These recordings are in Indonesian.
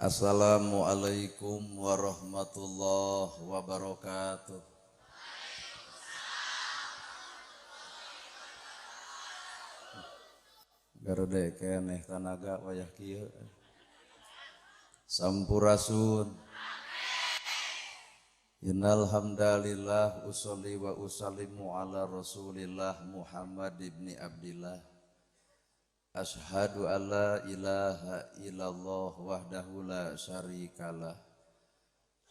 Assalamualaikum warahmatullahi wabarakatuh. Garede keneh tanaga wayah kieu. Sampurasun. Innal hamdalillah usolli wa usallimu ala Rasulillah Muhammad ibni Abdillah. Ashhadu an la ilaha illallah wahdahu la syarikalah.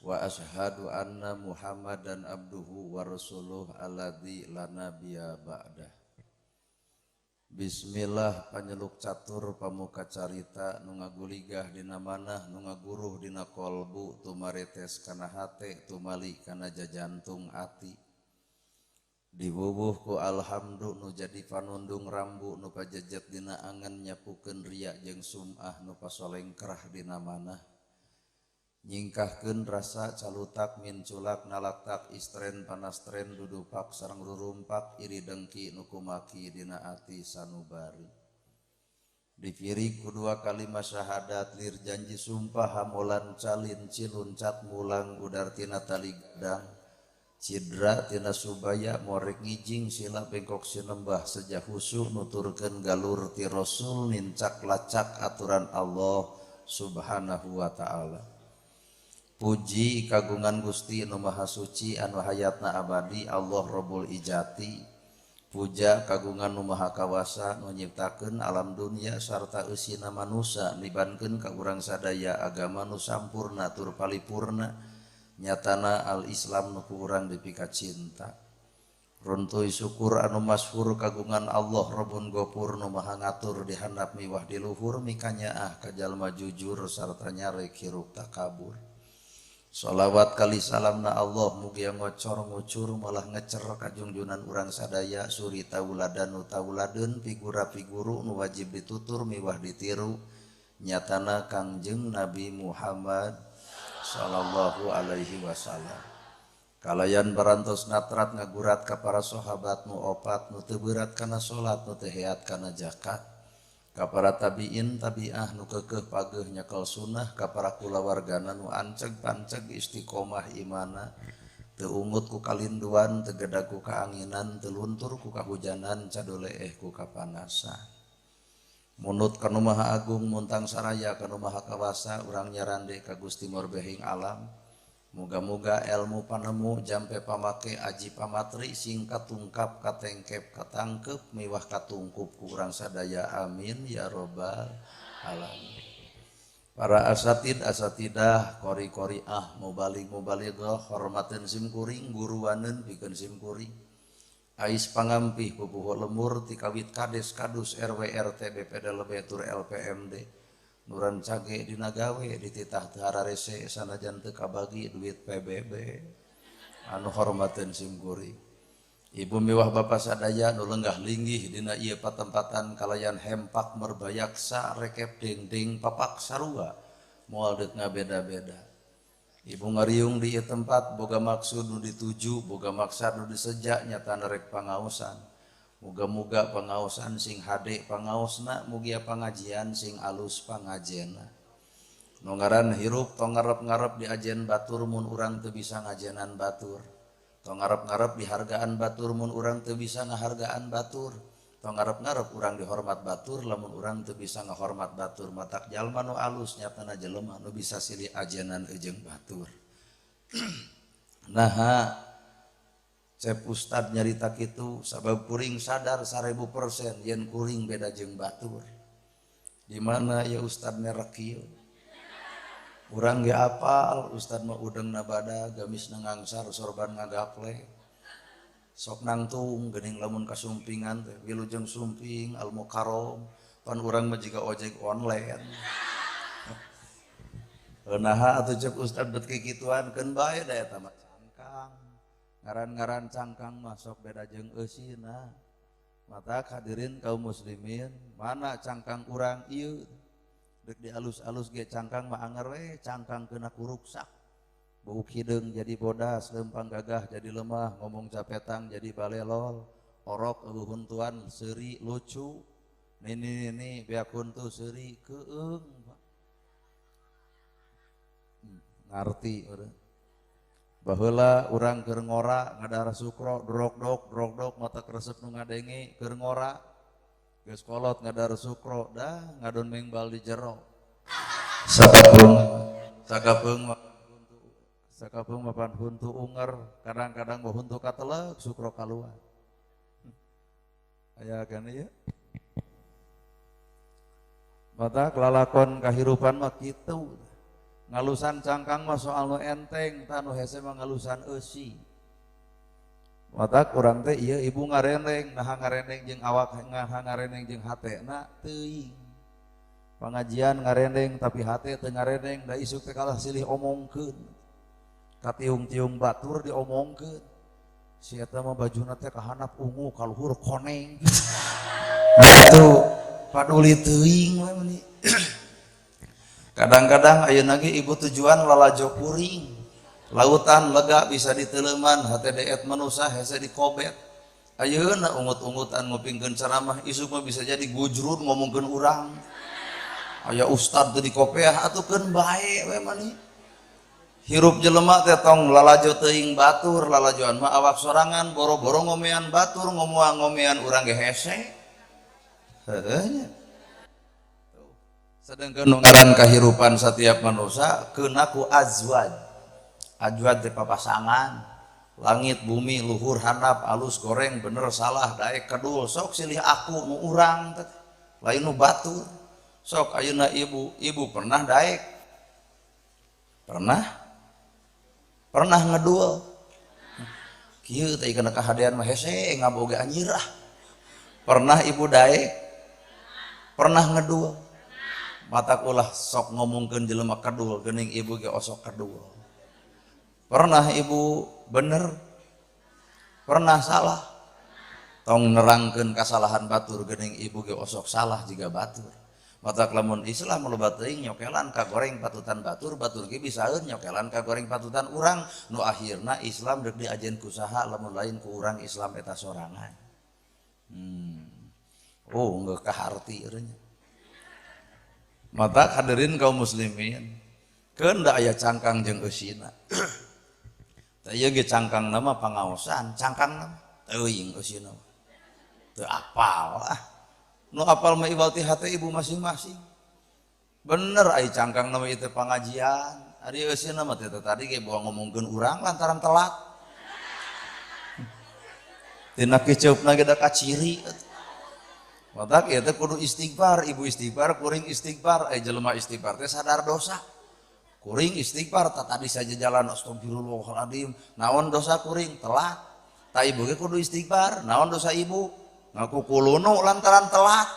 Wa ashhadu anna Muhammadan abduhu wa rasuluh alladzi la nabiyya ba'dah. Bismillah panyeluk catur pamuka carita nu ngaguligah dina manah nu ngaguruh dina kolbu tumarites kana hate tumali kana jajantung ati. Diwuwuh ku alhamdu nu jadi panundung rambu nu pajejet dina angan nyapukeun riya jeung sum'ah nu pasolengkrah dina manah. Nyingkahkeun rasa calutak minculak nalatak istren panastren dudupak sareng rurumpak iri dengki nu kumaki dina ati sanubari. Dipirik kedua kalimat syahadat lir janji sumpah hamolan calin ciluncat mulang udar tina tali gadang cidra tina subaya morek ngijing sila bengkok sinembah sejah husu nuturkeun galur ti rasul nincak lacak aturan Allah subhanahu wa ta'ala. Puji kagungan Gusti nu Maha Suci anu hayatna abadi Allah Rabbul Ijati. Puja kagungan nu Maha Kawasa nu nyiptakeun alam dunia sarta eusina manusia nibankeun ka urang sadaya agama nu sampurna tur palipurna nyatana al-Islam nu ku urang dipika cinta. Runtuy syukur anu masyhur kagungan Allah Rabbun Ghafur nu Maha ngatur di handap miwah di luhur mikanyaah ka jalma jujur sarta nyarek hiruk takabur. Sholawat kali salamna Allah mugi ngocor ngucur malah ngecer kajungjunan urang sadaya suri tauladan nu tauladeun figura figuru nu wajib ditutur miwah ditiru nyatana Kangjeng Nabi Muhammad sallallahu alaihi wasallam. Kalayan barantos natrat ngagurat ka para sahabat nu opat nu teu beurat kana salat nu teu heat kana zakat. Ka para tabiin tabiah nu keukeuh pageuh nyekel sunnah ka para kulawargana nu anceg panceg istiqomah imana teu ungut ku kalinduan teu gedag ku kaanginan teu luntur ku kahujanan cadoleeh ku kapanasan. Munut kanu Maha Agung muntang saraya kanu Maha Kawasa urang nyarande ka Gusti Morbehing alam. Muga-muga ilmu panemu jampe pamake aji pamatri singkat tungkap katengkep katangkep miwah katungkup ku urang sadaya amin ya robbal alamin. Para asatid asatidah kori mubalighah hormateun simkuring guruaneun pikeun simkuring. Ais pangampih pupuh lemur ti kawit kades kadus RW RT BPD Lebetur LPMD. Nuran cage dina gawe dititah teu hararese sanajan teu kabagi duit PBB anu hormateun simkuring. Ibu miwah bapa sadaya nu lenggah linggih dina ieu patempatan kalayan hempak merbayaksa rekep dengdeng papak sarua moal deuk ngabeda-beda. Ibu ngariung di ieu tempat boga maksud nu dituju boga maksud nu diseja nyatana rek pangaosan. Muga-muga pangaosan sing hade pangaosna mugia pangajian sing alus pangajena. Nu ngaran hirup tong ngarep-ngarep di ajen batur mun urang teu bisa ngajenan batur. Tong ngarep-ngarep dihargaan batur mun urang teu bisa ngahargaan batur. Tong ngarep-ngarep urang dihormat batur lamun urang teu bisa ngahormat batur. Matak jalma nu alus nyatana jelema nu bisa silih ajenan ejeung batur. Naha Cep Ustad nyarita kitu sabab kuring sadar 1000% yen kuring beda jeung batur. Di mana ya Ustad merek kieu? Urang ge apal Ustad mah udeungna badag gamisna ngangsar sorban ngagaple. Sok nangtung geuning lamun kasumpingan teh wilujeng sumping al mukarrom pan urang mah jiga ojek online. Naha atuh Cep Ustad bet kikituan keun bae da eta mah cangkang. Ngaran-ngaran cangkang masuk beda jeung eusina. Mata hadirin kaum muslimin, mana cangkang urang ieu? Deuk dialus-alus ge cangkang mah anger we, cangkang keuna kuruksak. Bau hideung jadi bodas, lempang gagah jadi lemah, ngomong capetang jadi balelol, orok eueuh tuan seuri lucu. Nini beakun tu seuri keung. ngarti udah. Baheula urang keur ngora ngadara sukro drog-dog mata kresep nu ngadenge keur ngora geus kolot ngadara sukro dah ngadon mengbal di jero sakapeung mapan huntu unger kadang-kadang mah huntu kateleg sukro kaluar aya kan ieu mata kelalakon kahirupan mah kitu ngalusan cangkang mah soal nu enteng tanu hese mah ngalusan eusi matak urang teh ieu ibu ngareneng nah ngareneng jeung awak ngareneng jeung hatena teuing pangajian ngareneng tapi hate teu ngareneng da isuk teh kalah silih omongkeun katiung-tiung batur diomongkeun si eta mah bajuna teh kahanap ungu kaluhur koneng atuh paduli teuing we meni kadang-kadang ayeuna ge ibu tujuan lalajo kuring lautan lega bisa diteleuman hate deet manusa hese dikobet ayeuna ungut-ungutan ngupingkeun ceramah isuk mah bisa jadi gujrun ngomongkeun urang aya ustad teu dikopeah atukeun bae we mani hirup jelema teh tong lalajo teuing batur lalajoan mah awak sorangan boro-boro ngomean batur ngomean urang ge hese heueuh nya sedangkan ngaran kahirupan setiap manusia keuna ku azwaj teh papasangan langit bumi luhur handap alus goreng bener salah daek kedul sok silih aku nu urang teh lain nu batur sok ayeuna ibu pernah daek pernah ngedul kieu teh kana kahadean mah hese ngaboga anyirah pernah ibu daek pernah ngedul matak ulah sok ngomongkeun jelema kedul geuning ibu ge osok kedul pernah ibu bener pernah salah tong nerangkeun kasalahan batur geuning ibu ge osok salah jiga batur matak lamun Islam loba teuing nyokelan ka goreng patutan batur ge bisaeun nyokelan ka goreng patutan urang nu akhirna Islam deuk diajen ku saha lamun lain ku urang Islam eta sorangan geus kaharti urang mata hadirin kaum muslimin keun da aya cangkang jeung eusina teh ieu ge cangkang nama pangaosan cangkang nama teuing eusina teu apal nu apal mah iwal-tihah teh ibu masing-masing bener ai cangkang nama ieu teh pangajian ari eusina mah teh tadi ge bawa ngomongkeun urang lantaran telat tina kiceupna ge da kaciri matak ieu teh kudu istighfar ibu istighfar kuring istighfar jelema istighfar teh sadar dosa kuring istighfar tadi saja jalan astagfirullahaladzim naon dosa kuring telat ta ibu ge kudu istighfar naon dosa ibu ngaku kulunu lantaran telat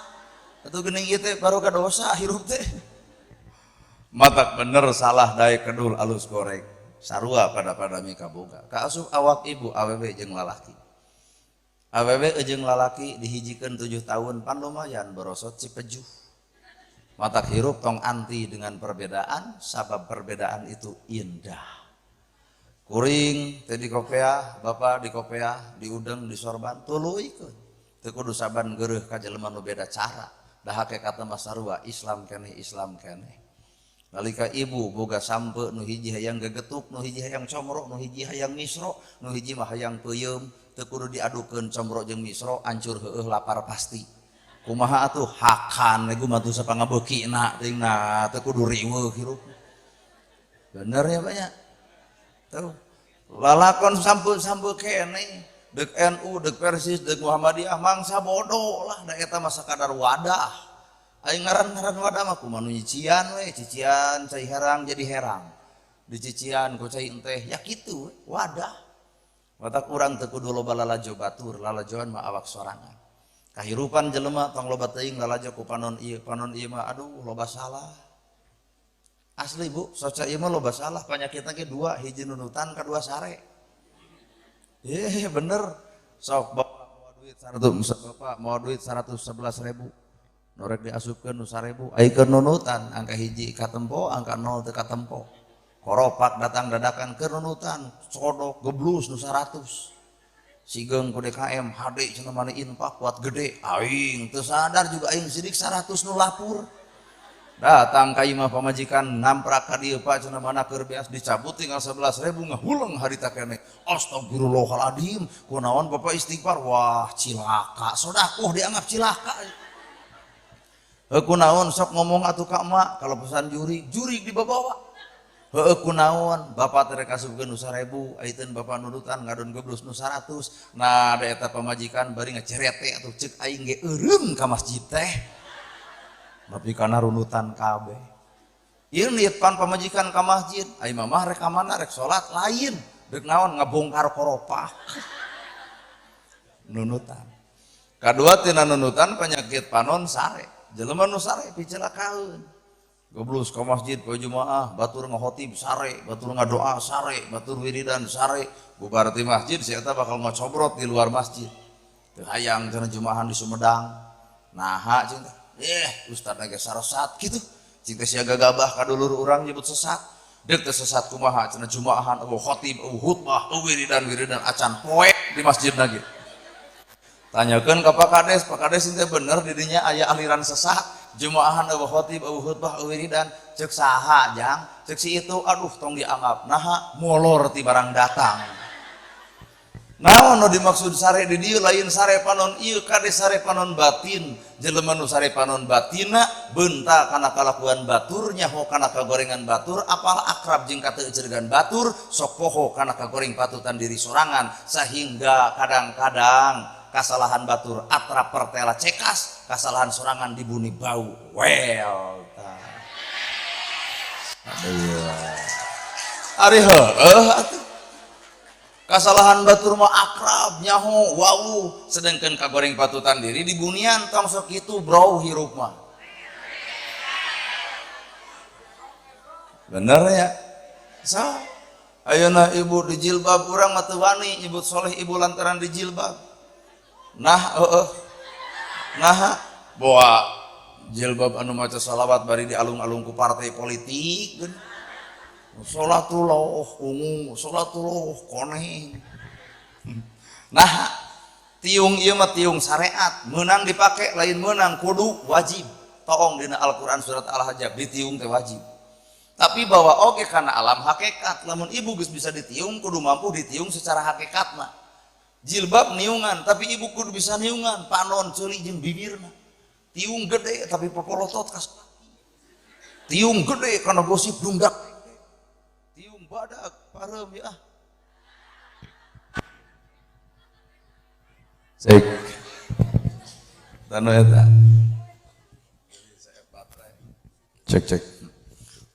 atuh geuning ieu teh baru ka dosa hirup teh matak bener salah daek kedul alus goreng sarua pada mika boga kaasup awak ibu awewe jeung lalaki awewe jeung lalaki dihijikeun 7 tahun pan lumayan borosot cipejuh matak hirup tong anti dengan perbedaan sabab perbedaan itu indah kuring teh di kopeah bapak di kopeah di udeng di sorban tuluikeun teu kudu saban geureuh ka jelema nu beda cara da hakikat mah sarua Islam keneh nalika ibu boga sampe nu hiji hayang gegetuk nu hiji hayang comro nu hiji hayang misro nu hiji mah hayang peuyeum teu kudu diadukeun comro jeung misro ancur heueuh lapar pasti kumaha atuh hakan egu mah tuh sapangabeukina tingna teu kudu riweuh hirup bener ya banyak tuh lalakon sampe keneh deuk NU deuk Persis deuk Muhammadiyah mangsa bodoh lah da eta mah sakadar wadah aing ngaran wadah mah kumaha nu nyician we cician cai herang jadi herang dicician ku cai enteh ya kitu wadah matak urang teu kudu loba lalajo batur lalajoan mah awak sorangan kahirupan jelema tong loba teuing lalajo ku panon ieu mah aduh loba salah asli bu soca ieu mah loba salah panyakitna ge 2 hiji nunutan kadua sare bener sok bapak mau duit 111.000 norek diasupkeun nu 1.000 ayekeun nunutan angka hiji katempo angka 0 teu katempo koropak datang dadakan keur nunutan sodok geblus nu 100 sigeung ku DKM HD cenah mani infak kuat gede aing teu sadar juga aing sidik 100 nu lapur datang ka imah pamajikan namprak ka dieu Pak cenah mana keur beas dicabut tinggal 11.000 ngahuleng harita keneh astagfirullahaladzim kunaon Bapak istighfar wah cilaka sodakoh dianggap cilaka kunaon sok ngomong atuh ka emak kalau pesan jurig dibawa kunaon Bapak teh kasubkeun nu 1.000 ayeuna Bapak nudutan ngadon goblus nu 100 nah da eta pamajikan bari ngacerete atuh ceuk aing ge eureum ka masjid teh tapi karena runutan kabeh ieu niatpan pamajikan ka masjid ai mamah rek ka mana rek salat lain deuk naon ngabongkar koropah nunutan kadua tina nunutan penyakit panon sare jelema nu sare picilakaeun goblus ka masjid poe jumaah batur ngahotib sare batur ngadoa sare batur wiridan sare bubar ti masjid si eta bakal ngocobrot di luar masjid teu hayang cenah jumaahan di Sumedang naha cenah ustad lagi sarosat gitu cinta siaga gabah kadulur orang nyebut sesat dek teh sesat kumaha cenah jumaahan khotib khutbah wiridan acan poek di masjid lagi tanyakeun ka Pak Kades teh bener di dinya aya aliran sesat jumaahan khotib khutbah wiridan ceuk saha jang ceuk si itu aduh tong dianggap naha molor ti barang datang. Naon nu dimaksud sare di dieu lain sare panon ieu kade sare panon batin jelema nu sare panon batina beunta kana kalakuan batur nyaho kana kagorengan batur apal akrab jeung kateuceurgan batur sok poho kana kagoreng patutan diri sorangan sehingga kadang-kadang kasalahan batur atrap pertela cekas kasalahan sorangan dibuni bau well ari heueuh atuh kasalahan batur mah akrab nyaho wau sedangkan kagoreng patutan diri di bunian tong sok kitu bro hirup mah bener ya so ayeuna ibu di jilbab urang mah teu wani ibu soleh ibu lantaran di jilbab nah nah bawa jilbab anu maca salawat bari di alung-alung ku partai politik sholatullah ungu sholatullah koneng nah tiung ieu mah tiung syariat meunang dipake lain meunang kudu wajib toong dina Al-Qur'an surat Al-Hajjab ditiung teh wajib tapi bawa oge kana alam hakikat lamun ibu geus bisa ditiung kudu mampu ditiung secara hakikatna jilbab niungan tapi ibu kudu bisa niungan panon ceuli jeung bibirna tiung gede tapi popolotot kas tiung gede kana gosip dungdak tiung badak parem ya cek tanu eta cek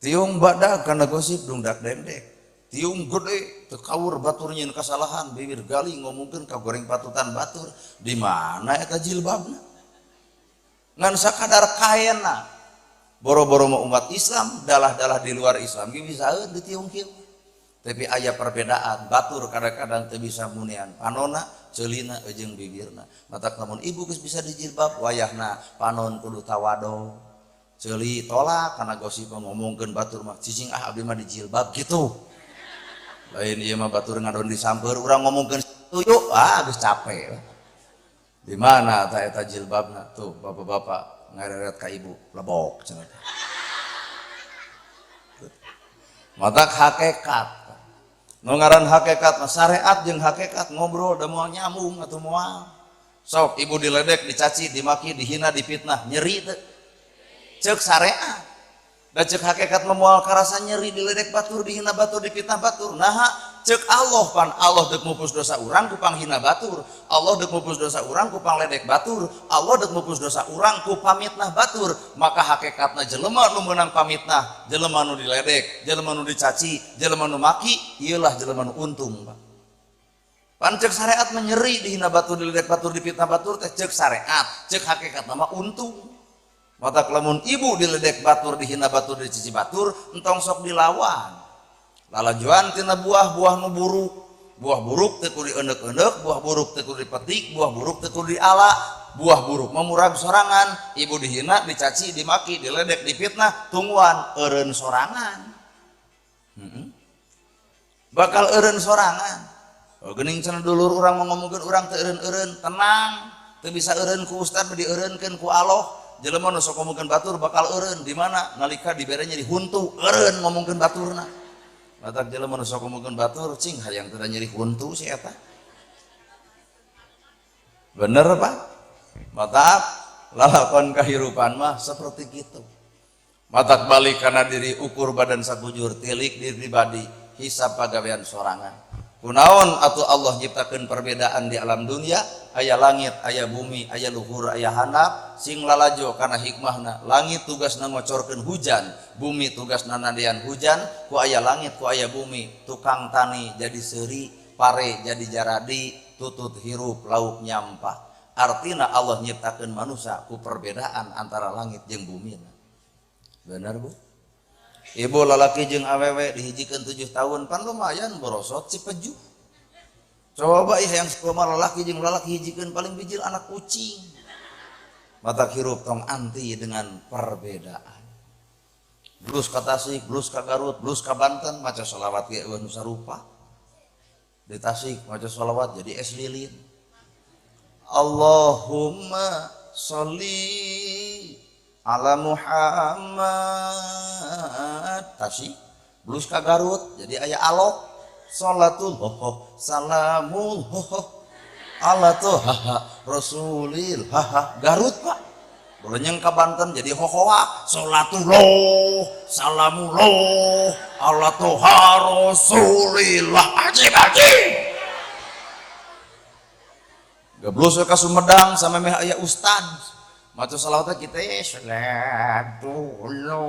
tiung badak kana gosip dungdak dendek tiung gede teu kaur batur nyeun kasalahan bibir gali ngomongkeun ka goreng patutan batur di mana eta jilbabna ngan sakadar kaenna boro-boro mau umat Islam dalah-dalah di luar Islam ge bisaeun ditiung kieu tapi aya perbedaan batur kadang-kadang teu bisa munian panonna ceulina jeung bibirna matak lamun ibu geus bisa dijilbab wayahna panon kudu tawado ceuli tolak kana gosip ngomongkeun batur mah cicing abdi mah dijilbab gitu lain ieu mah batur ngadon disamper urang ngomongkeun tuyuk geus capek di mana eta jilbabna tuh bapak-bapak ngareret ka ibu lebok cenah matak hakikat nu ngaran hakikat mah syariat jeung hakikat ngobrol da moal nyambung atuh moal sok ibu diledek dicaci dimaki dihina dipitnah nyeri teu ceuk syariat da ceuk hakikat mah moal karasa nyeri diledek batur dihina batur dipitnah batur naha ceuk Allah pan Allah deuk mupus dosa urang ku panghina batur Allah deuk mupus dosa urang ku pangledek batur Allah deuk mupus dosa urang ku pamitnah batur maka hakikatna jelema nu meunang pamitnah jelema nu diledek jelema nu dicaci jelema nu maki ieulah jelema nu untung pan ceuk syariat menyeri dihina batur diledek batur dipitnah batur teh ceuk syariat ceuk hakikatna mah untung mata lamun ibu diledek batur dihina batur dicaci batur entong sok dilawan lalajuan tina buah-buah nu buruk buah buruk teu kudu dieuneuk-euneuk buah buruk teu kudu dipetik buah buruk teu kudu diala buah buruk memurag sorangan ibu dihina dicaci dimaki diledek dipitnah tungguan eureun sorangan bakal eureun sorangan geuning cenah dulur urang ngomongkeun urang teu eureun-eureun tenang teu bisa eureun ku ustad dieureunkeun ku Allah jelema nu sok ngomongkeun batur bakal eureun di mana nalika dibere nyeri huntu eureun ngomongkeun baturna. Matak jelema nu sok ngomongkeun batur cing hayang teu nyeri huntu si eta. Bener Pak? Matak lalakon kahirupan mah seperti kitu. Matak balik kana diri ukur badan sabujur tilik diri pribadi hisab pagawean sorangan. Kunaon atuh Allah nyiptakeun perbedaan di alam dunia, aya langit, aya bumi, aya luhur, aya handap, sing lalajo kana hikmahna. Langit tugasna ngocorkeun hujan, bumi tugasna nadian hujan, ku aya langit, ku aya bumi, tukang tani jadi seuri, pare jadi jaradi, tutut hirup lauk nyampah. Artina Allah nyiptakeun manusia ku perbedaan antara langit jeung bumi. Benar Bu? Ibu lalaki jeung awewe dihijikeun 7 tahun pan lumayan borosot si peju. Coba yang sekolah lalaki jeung lalaki hijikeun paling bijil anak kucing. Mata hirup tong anti dengan perbedaan. Blus ka Tasik, blus ka Garut, blus ka Banten maca shalawat ge eueuh nu sarupa. Di Tasik maca shalawat jadi es lilin. Allahumma sholli ala Muhammad. Tasik blus ka Garut jadi aya alok salatul hoho salamul hoho ala toha rasulil haha Garut Pak. Berenyeng ka Banten jadi hohoa salatullah salamullah ala toha rasulillah ajib gablus ka Sumedang sama meh aya ustad maca salawatna kita salatullah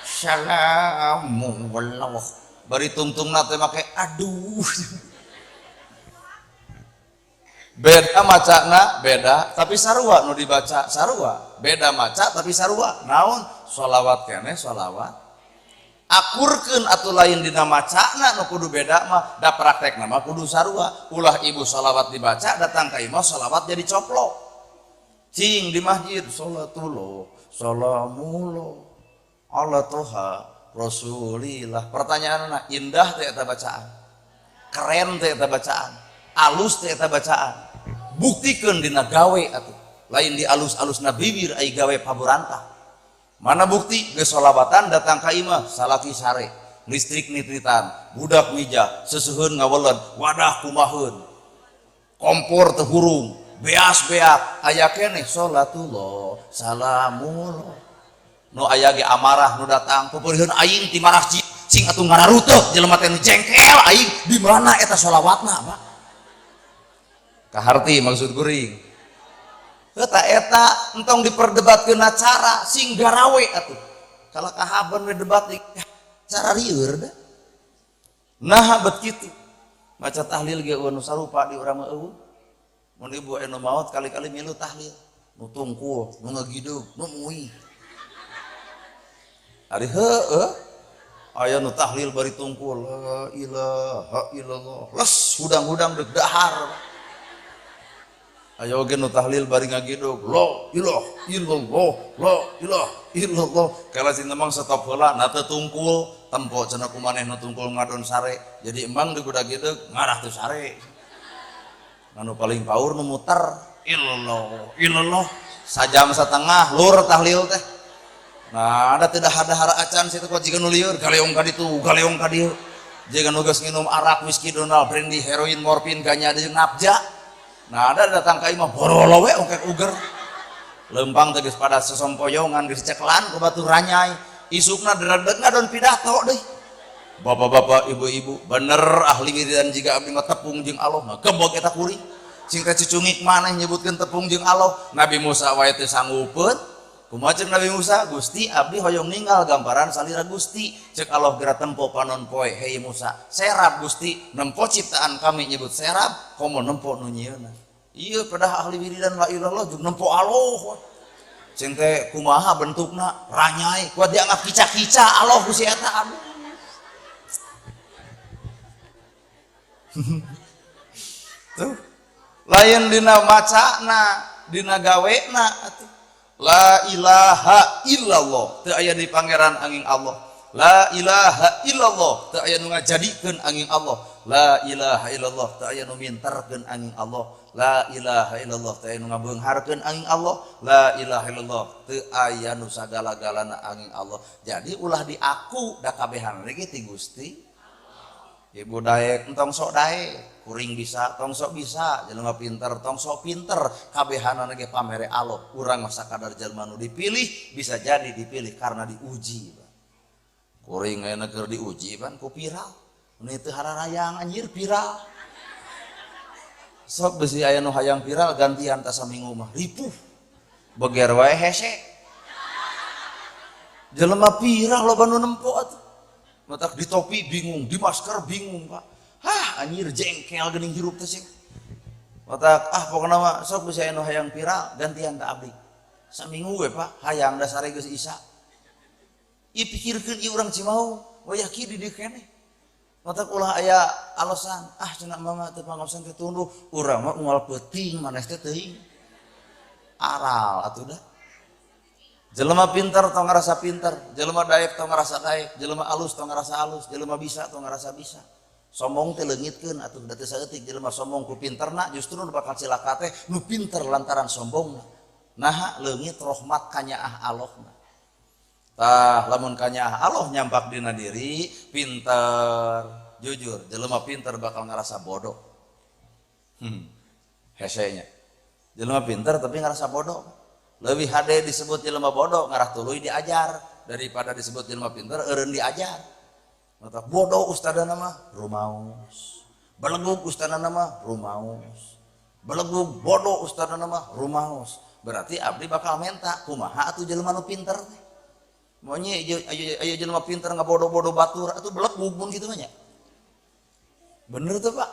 salamullah bari tungtungna teh make aduh. Beda macana beda tapi sarua nu dibaca sarua beda maca tapi sarua naon sholawat keneh sholawat akurkeun atuh lain dina macana nu kudu beda mah da praktekna mah kudu sarua ulah ibu sholawat dibaca datang ka imah sholawat jadi coplok cing di masjid sholatullah salamullah ala toha rasulillah. Pertanyaanna indah teh eta bacaan keren teh eta bacaan alus teh eta bacaan buktikeun dina gawe atuh lain di alus-alusna bibir ai gawe paburantah. Mana bukti geus sholawatan datang ka imah salaki sare listrik nitritan budak mija seuseheun ngaweled wadah kumaheun kompor teu hurung beas aya keneh salatullah salamullah nu aya ge amarah nu datang peupeurieun aing ti marah cing atuh ngararutuh jelema teh nu jengkel aing di mana eta sholawatna Pak kaharti maksud kuring eta entong diperdebatkeun cara sing garawe atuh kalau kahaban we debat di cara rieur da nah bet kitu maca tahlil ge nu sarupa di urang mah eueuh mun ibu anu maot kali-kali milu tahlil nu tungkul nu ngagidug nu muih ari heueuh aya nu tahlil bari tungkul la ilaha illallah les hudang-hudang deuk dahar aya oge nu tahlil bari ngagidug la ilaha illallah la ilaha illallah kala sing memang stop heula na teu tungkul tempo cenah kumaneh nu tungkul ngadon sare jadi embang deuk udah gidug ngarah teu sare anu paling paur nu muter illallah sajam setengah lur tahlil teh nah ada tidak ada hara acan situ kok jika nu lieur galeong ka ditu galeong ka dieu jika nu geus nginum arak whisky donal brandy heroin morfin ganja jeung nafja nah ada datang ka imah borolo we ongkek uger lempang teh geus pada sesompoyongan geus ceklan ku batur ranyai isukna deredeg ngadon pidato deui bapak-bapak ibu-ibu bener ahli wiridan jiga abdi mah tepung jeung Allah mah gebog eta kuring sing teh cucungik maneh nyebutkeun tepung jeung Allah Nabi Musa wae teu sanggupeun kumaha ceuk Nabi Musa Gusti abdi hoyong ninggal gambaran salira Gusti ceuk Allah geura tempo panon poe hei Musa serap Gusti nempo ciptaan kami nyebut serap komo nempo nu nyieunna ieu pada ahli wiridan la ilaha illallah jeung nempo Allah sing teh kumaha bentukna ranyai kuat dianggap kica-kica Allah Gusti eta aduh tuh lain dina macana dina gawena atuh la ilaha illallah teu aya di pangeran angin Allah la ilaha illallah teu aya nu ngajadikeun angin Allah la ilaha illallah teu aya nu minterkeun angin Allah, la ilaha illallah teu aya nu ngabeungharkeun angin Allah, la ilaha illallah teu aya nu sagala-galana angin Allah. Jadi ulah diaku da kabehan ge ti Gusti Ibu daek entong sok daek, kuring bisa tong sok bisa, jelema pinter tong sok pinter, kabehanana ge pamere Allah. Urang mah sakadar jelema nu dipilih, bisa jadi dipilih karena diuji. Kuring aya keur diuji pan ku viral. Nu teu hararayang anjir viral. Sok besi aya nu hayang viral gantian ta saminggu mah ripuh. Beger wae hese. Jelema viral loba nu nempo atuh. Matak di topi bingung, di masker bingung Pak. Hah anjir jengkel geuning hirup teh sih. Matak pokona mah sok bisa anu hayang viral gantian ka abdi. Saminggu we Pak, hayang da sare geus Isya. Ieu pikirkeun ieu urang Cimahu, wayah kieu di dieu keneh. Matak ulah aya alasan, cenah mama teu pangaosan teh tunduh, urang mah unggal peuting manes teh teuing. Aral atuh dah. Jelema pinter tong ngarasa pinter, jelema daek tong ngarasa daek, jelema alus tong ngarasa alus, jelema bisa tong ngarasa bisa. Sombong teh leungitkeun atuh da teu saeutik jelema sombong ku pinterna justru nu bakal cilaka teh nu pinter lantaran sombongna. Naha leungit rahmat kanyaah Allahna. Tah lamun kanyaah Allah nyampak dina diri, pinter, jujur, jelema pinter bakal ngarasa bodoh. Hesenya. Jelema pinter tapi ngarasa bodoh. Lebih hade disebut jelema bodoh ngarah tuluy diajar daripada disebut jelema pinter eureun diajar. Mata bodoh ustadana mah rumaos. Belegug ustadana mah rumaos. Belegug bodoh ustadana mah rumaos. Berarti abdi bakal menta kumaha atuh jelema nu pinter teh. Monya aya jelema pinter ngabodoh-bodoh batur atuh belegug mun kitu nya. Bener tuh Pak.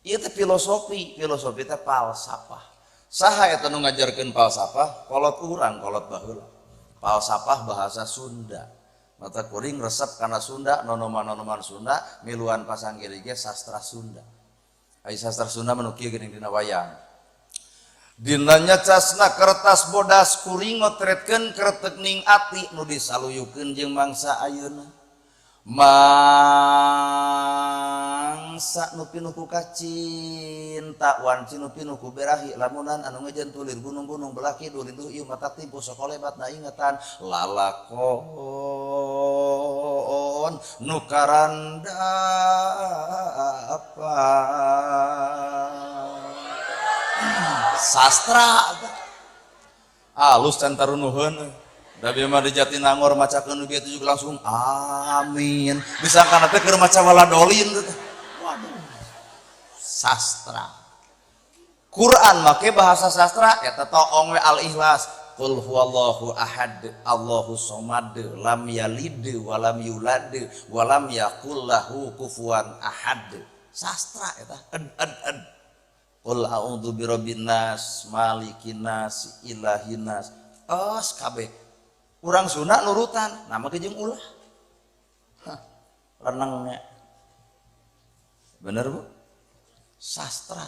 Ieu teh filosofi teh falsafah. Saha eta nu ngajarkeun falsafah? Kolot urang, kolot baheula. Falsafah bahasa Sunda. Mata kuring resep kana Sunda, nonoman-nonoman Sunda, miluan pasanggiri ge sastra Sunda. Ai sastra Sunda manu kieu geuning dina wayang. Dina nyacasna kertas bodas kuring ngotretkeun keretekning ati nu disaluyukeun jeung mangsa ayeuna. Mangsa nu pinuh ku kacinta wan cinu pinuh ku berahi lamunan anu ngejen tulir gunung-gunung belaki dulinduh ieu mata timpu sokolebatna ingetan lalakon nu karanda apa sastra alus can tarunuheun. Da bieu mah di Jatinangor macakeun bieu teh juga langsung amin. Disangkana teh keur maca waladolin teh. Waduh. Sastra. Quran make bahasa sastra eta toong we Al-Ikhlas. Qul huwallahu ahad, Allahus somad, lam yalid wa lam yulad wa lam yakul lahu kufuwan ahad. Sastra eta. Qul a'udzu birabbin nas, malikin nas, ilahin nas. Kabeh. Urang Sunda nurutan, nama ge jeung ulah. Renengnya. Bener Bu? Sastra.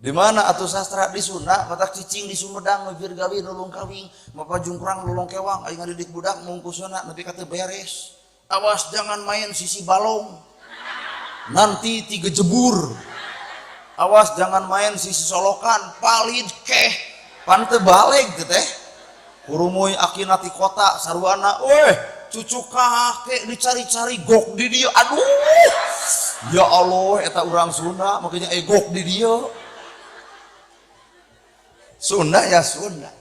Di mana atuh sastra di Sunda? Matak cicing di Sumedang ngeueur gawi nulung kawing, mapajung kurang nulung kewang aya ngadidik budak mungkusna nepi ka teu beres. Awas jangan main sisi balong. Nanti 3 jebur. Awas jangan main sisi solokan, palid keh. Pan teu baleg teh teh. Kurumuy akinati kota sarwana, cucu kakek dicari-cari gok di dia. Aduh, ya Allah, eta urang Sunda, makanya gok di dia. Sunda ya Sunda.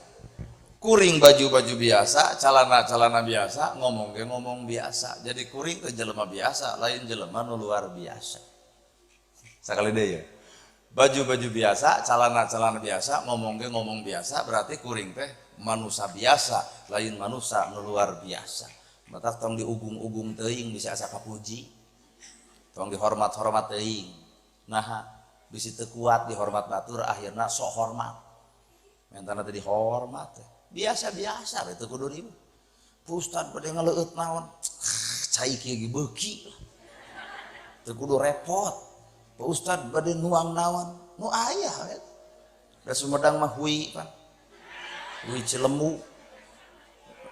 Kuring baju-baju biasa, celana biasa, ngomong biasa. Jadi kuring teh jelema biasa, lain jelema nu luar biasa. Sakali deui ya. Baju-baju biasa, celana biasa, ngomong biasa, berarti kuring teh manusia biasa, lain manusia nu luar biasa. Mata tong diugung-ugung teuing bisa asa kapuji. Tong dihormat-hormat teuing. Nah, bisi teu kuat dihormat batur akhirna sok hormat. Mentana teh dihormat teh. Biasa-biasa we teu kudu ribet. Ustad bade ngaleueut naon? Cai kieu ge beuki. Teu kudu repot. Pak Ustad bade nuang naon? Nu aya we. Da Sumedang mah hui pan. Hui Cilembu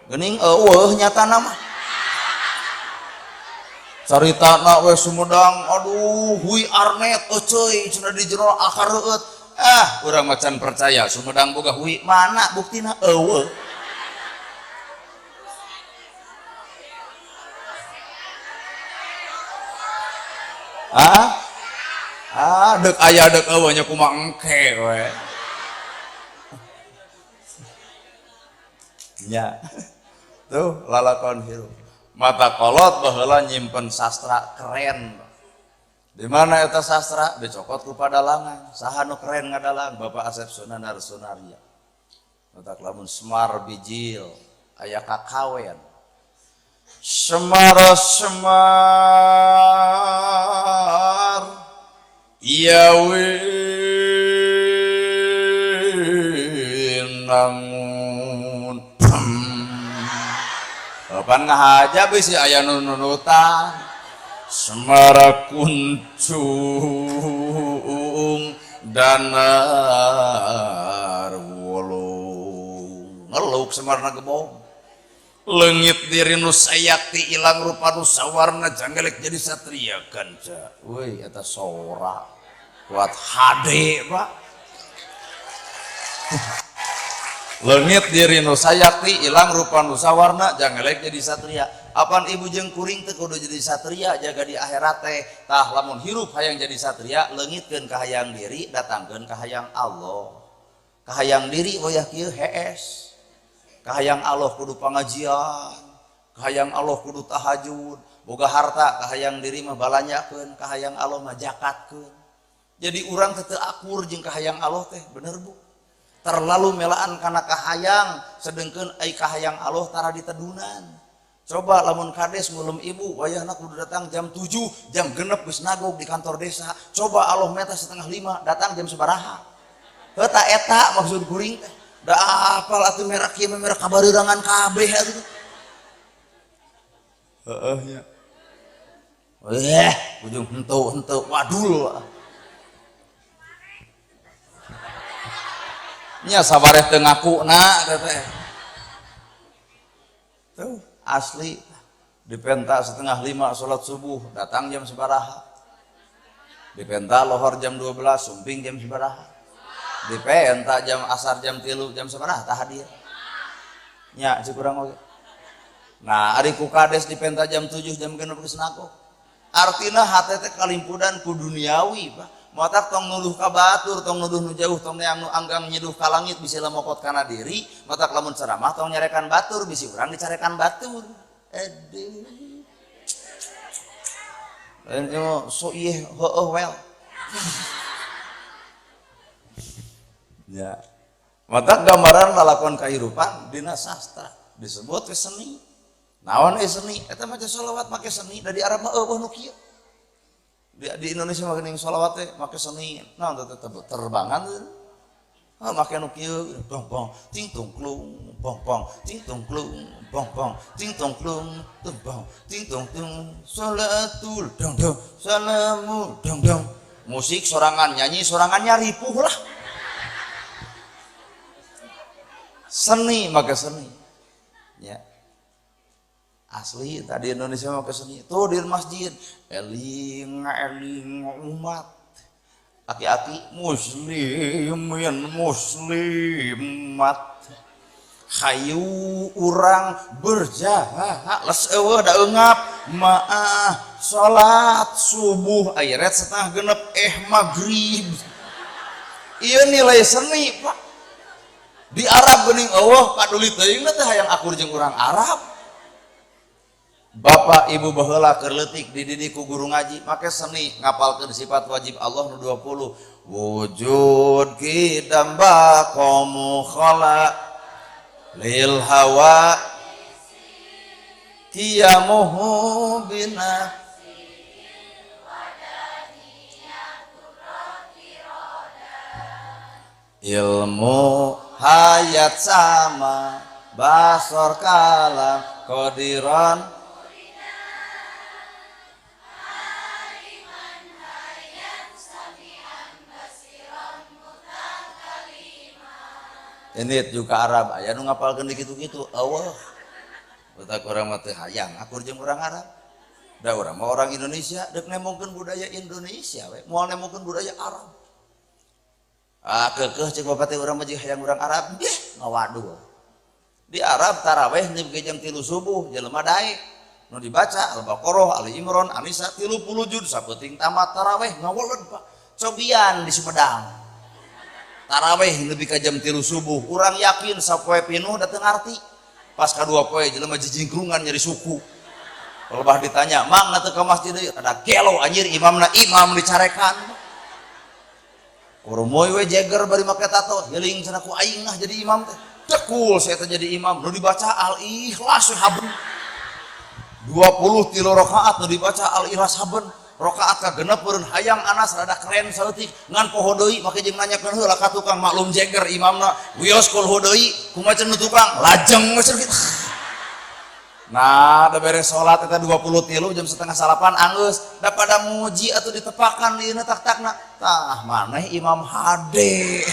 geuning nyatana mah caritana we Sumedang aduh hui arnet euy cenah di jero akareut urang macan percaya Sumedang boga hui mana buktina eueuh dek aya dek eueuh nya kumaha engke we nya tuh lalakon hirup mata kolot baheula nyimpen sastra keren di mana eta sastra dicokot ku padalangan saha nu keren ngadalang Bapak Asep Sunanar Sunaria mata lamun Semar Bijil aya kakawen Semar Semar Yawe nangun pan ngahaja bisi aya nunutan Semar kuncung danar wolung ngeluk Semarna gebong leungit diri nu sayakti ilang rupa nu sawarna janggelek jadi satria kanca weuy eta sora kuat HD Pak leungit diri nu sayakti ilang rupa nu sawarna janggelek jadi satria apan ibu jeung kuring teu kudu jadi satria jaga di akhirat teh tah lamun hirup hayang jadi satria leungitkeun ka hayang diri datangkeun ka hayang Allah ka hayang diri wayah kieu hees ka hayang Allah kudu pangajian ka hayang Allah kudu tahajud boga harta ka hayang diri mah balanyakeun ka hayang Allah mah zakatkeun jadi urang teu akur jeung ka hayang Allah teh bener Bu terlalu melaan kana kahayang sedengkeun ai kahayang Allah tara ditedunan coba lamun kades ngulum ibu wayahna kudu datang jam 7 jam genep geus nagog di kantor desa coba Allah meta 4:30 datang jam sabaraha heuh eta maksud kuring teh da apal atuh merek kieu merek kabareurangan kabeh atuh heeh nya ujung henteu wadul nya sabareh teu ngakuna teh tuh asli dipenta 4:30 salat subuh datang jam sabaraha dipenta lohor jam 12 sumping jam sabaraha dipenta jam asar jam 3 jam sabaraha tah hadir nya cik urang oge nah ari ku kades dipenta jam 7 jam genep geus nagok artina hate teh kalimpudan ku duniawi Pak matak tong nuduh ka batur tong nuduh nu jauh tong yang nu anggang nyeduh ka langit bisi lemokot kana diri matak lamun ceramah tong nyarekan batur bisi urang dicarekan batur aduh lain so ieu heueuh wel ya matak gambaran lalakon kahirupan dina sastra disebut we seni naon seni eta maca sholawat make seni da di Arab mah eueuh nu kieu di Indonesia mah geuning sholawat teh make seni naon teh terbangan make nu kieu bong bong ting tung klung bong bong ting tung klung bong bong ting tung klung bong ting tung tung salatul dong dong salamu dong dong musik sorangan nyanyi sorangannya ripuh lah seni make seni ya asli tadi Indonesia mau ke seni tuh di masjid eling umat aki-aki muslimin muslimat hayu urang berjaha les eueuh da eungap maah salat subuh ayat setengah genep maghrib ieu nilai seni Pak di Arab geuning eueuh paduli teuing teh hayang akur jeung urang Arab Bapak Ibu baheula keur leutik dididik ku guru ngaji make seni ngapalkeun sifat wajib Allah nu 20 wujud kidamba qamu khala lil hawa qiyamuhu bina ilmu hayat sama basor kalam qadiran ini juga Arab aya nu ngapalkeun di kitu-kitu eueuh utak urang mah teu hayang akur jeung urang Arab Da urang mau orang Indonesia dek nemongkeun budaya Indonesia we, moal nemongkeun budaya Arab. Keukeuh cek bapak teh urang mah hayang urang Arab, deh ngawaduh. Di Arab taraweh nepi jam 3 subuh jelema daek. Nu dibaca Al-Baqarah, Ali Imran, An-Nisa 30 juz sapenting tamat taraweh ngaweuleud Pak. Cobian di Sumedang. Taraweh nepi ka jam 3 subuh, urang yakin sapoe pinuh da teu ngarti. Pas kadua poe jelema jijingkrungan nyari suku. Lebah ditanya, "Mang teu ka masjid deui?" Ada gelo anjir imamna imam dicarekan. Kurumoy we jeger bari make tato, geuling cenah ku aing ngah jadi imam teh. Tekul saya teh jadi imam, nu dibaca Al-Ikhlas haben. 23 rakaat nu dibaca Al-Ikhlas haben. Rakaat kageneupeun hayang Anas rada keren saeutik ngan poho deui make jeung nanyakeun heula ka tukang maklum jeger imamna wios kul deui kumaha cenah tukang lajeng we cenah. Nah, da beres salat eta 23 jam 6:30 anggeus da pada muji atuh ditepakan di tak-takna. Tah maneh Imam Hade.